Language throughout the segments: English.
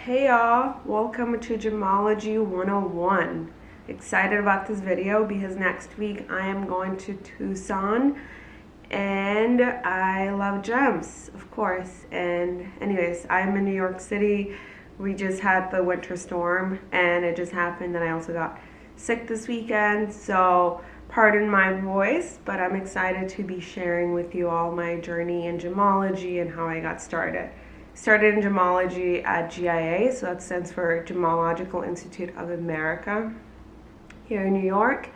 Hey y'all, welcome to Gemology 101. Excited about this video because next week I am going to Tucson and I love gems, of course. And anyways, I'm in New York City. We just had the winter storm and it just happened that I also got sick this weekend. So pardon my voice, but I'm excited to be sharing with you all my journey in gemology and how I got started. Started in gemology at GIA, so that stands for Gemological Institute of America, here in New York,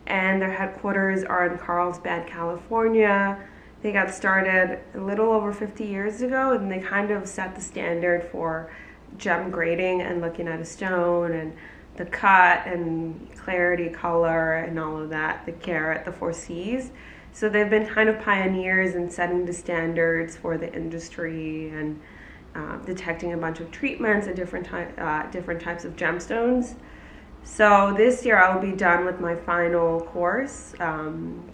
and their headquarters are in Carlsbad, California. They got started a little over 50 years ago, and they kind of set the standard for gem grading and looking at a stone and the cut and clarity, color, and all of that, the carat, the 4 C's. So they've been kind of pioneers in setting the standards for the industry and detecting a bunch of treatments and different types of gemstones. So this year I'll be done with my final course,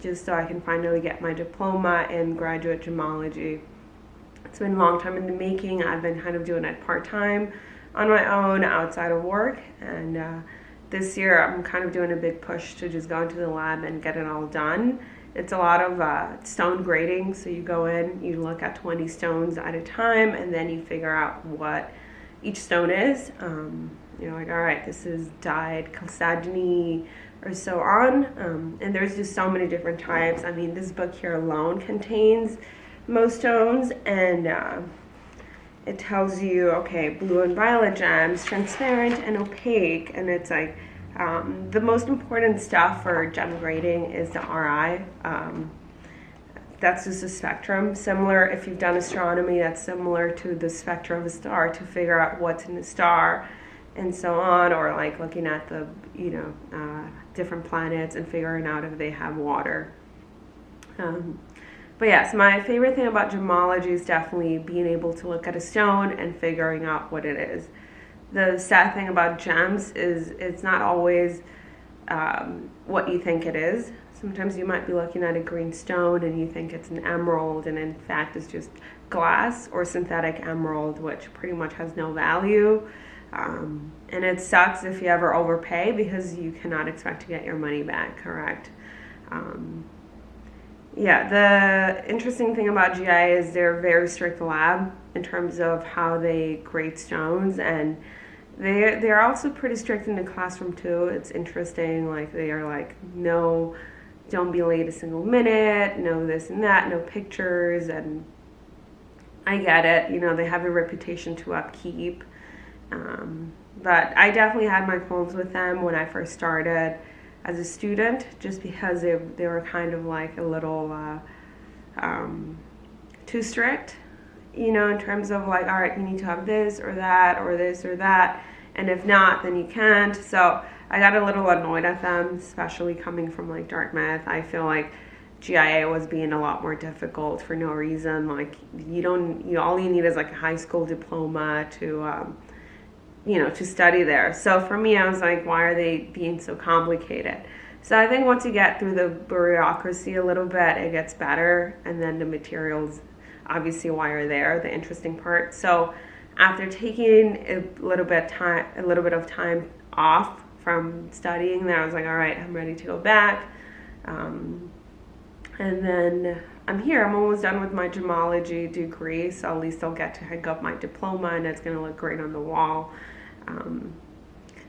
just so I can finally get my diploma in graduate gemology. It's been a long time in the making. I've been kind of doing it part-time on my own outside of work, and this year I'm kind of doing a big push to just go into the lab and get it all done. It's a lot of stone grading, so you go in, you look at 20 stones at a time, and then you figure out what each stone is. You're like, all right, this is dyed chalcedony or so on, and there's just so many different types. I mean, this book here alone contains most stones, and it tells you, okay, blue and violet gems, transparent and opaque, and it's like, the most important stuff for gem grading is the RI. That's just a spectrum. Similar, if you've done astronomy, that's similar to the spectrum of a star to figure out what's in the star and so on, or like looking at the, different planets and figuring out if they have water. But yes, my favorite thing about gemology is definitely being able to look at a stone and figuring out what it is. The sad thing about gems is it's not always what you think it is. Sometimes you might be looking at a green stone and you think it's an emerald, and in fact it's just glass or synthetic emerald, which pretty much has no value. And it sucks if you ever overpay because you cannot expect to get your money back, correct? Yeah, the interesting thing about GIA is they're a very strict lab in terms of how they grade stones, and they're also pretty strict in the classroom too. It's interesting, like they are like, no, don't be late a single minute, no this and that, no pictures, and I get it, they have a reputation to upkeep. But I definitely had my qualms with them when I first started as a student, just because they were kind of like a little too strict, in terms of like, all right, you need to have this or that or this or that, and if not, then you can't. So I got a little annoyed at them, especially coming from like Dartmouth. I feel like GIA was being a lot more difficult for no reason. Like all you need is like a high school diploma to to study there. So for me, I was like, why are they being so complicated? So I think once you get through the bureaucracy a little bit, it gets better, and then the materials obviously why are there, the interesting part. So after taking a little bit of time off from studying there, I was like, all right, I'm ready to go back. And then I'm here. I'm almost done with my gemology degree, so at least I'll get to hang up my diploma, and it's going to look great on the wall.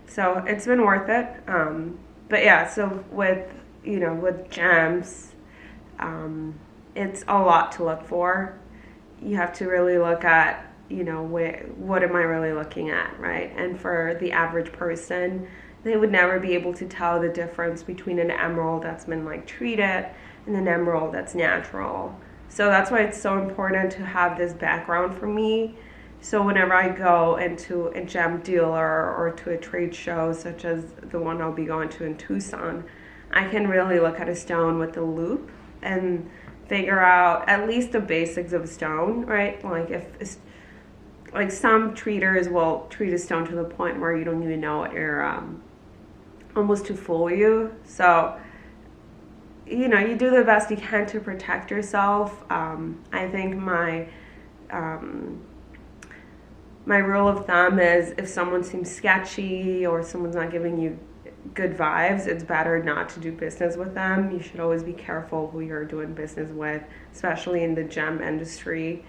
So it's been worth it. But yeah, so with gems, it's a lot to look for. You have to really look at, what am I really looking at, right? And for the average person, they would never be able to tell the difference between an emerald that's been like treated and an emerald that's natural. So that's why it's so important to have this background for me. So whenever I go into a gem dealer or to a trade show, such as the one I'll be going to in Tucson, I can really look at a stone with a loupe and figure out at least the basics of a stone, right? Like some treaters will treat a stone to the point where you don't even know what you're almost to fool you. So you do the best you can to protect yourself. I think my my rule of thumb is if someone seems sketchy or someone's not giving you good vibes, it's better not to do business with them. You should always be careful who you're doing business with, especially in the gem industry.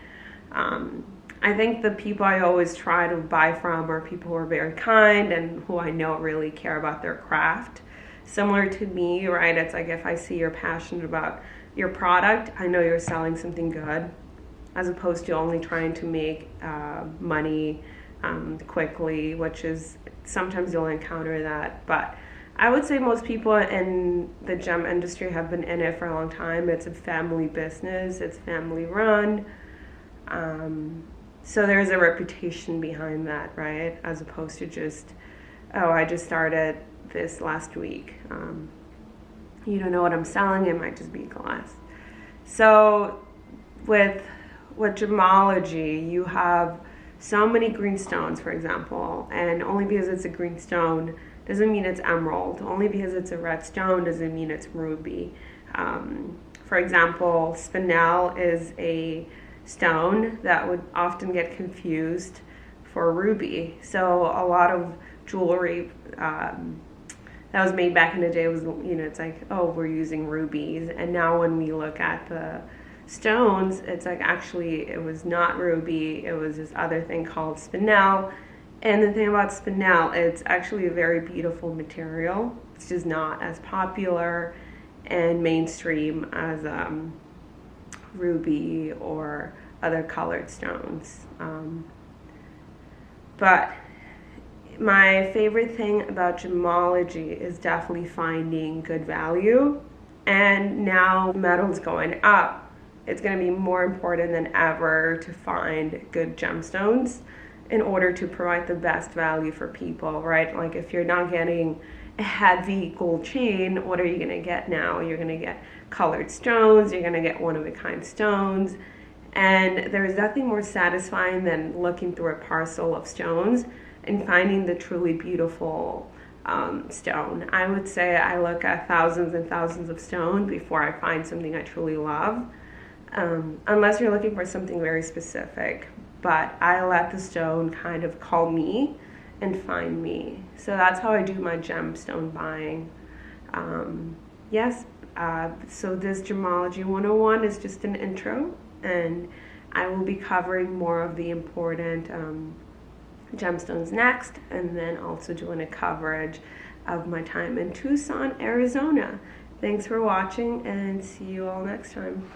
I think the people I always try to buy from are people who are very kind and who I know really care about their craft. Similar to me, right? It's like if I see you're passionate about your product, I know you're selling something good, as opposed to only trying to make money quickly, which is sometimes you'll encounter that. But I would say most people in the gem industry have been in it for a long time. It's a family business, it's family run. So there's a reputation behind that, right? As opposed to just, oh, I just started this last week. You don't know what I'm selling, it might just be glass. So with gemology, you have so many green stones, for example, and only because it's a green stone doesn't mean it's emerald. Only because it's a red stone doesn't mean it's ruby. For example, spinel is a stone that would often get confused for ruby. So a lot of jewelry that was made back in the day was, it's like, oh, we're using rubies. And now when we look at the stones, it's like actually it was not ruby, it was this other thing called spinel. And the thing about spinel, it's actually a very beautiful material. It's just not as popular and mainstream as ruby or other colored stones. But my favorite thing about gemology is definitely finding good value. And now metal's going up, it's going to be more important than ever to find good gemstones in order to provide the best value for people, right? Like if you're not getting a heavy gold chain, what are you going to get now? You're going to get colored stones, you're going to get one-of-a-kind stones. And there's nothing more satisfying than looking through a parcel of stones and finding the truly beautiful stone. I would say I look at thousands and thousands of stones before I find something I truly love, unless you're looking for something very specific. But I let the stone kind of call me and find me. So that's how I do my gemstone buying. So this Gemology 101 is just an intro, and I will be covering more of the important gemstones next, and then also doing a coverage of my time in Tucson, Arizona. Thanks for watching, and see you all next time.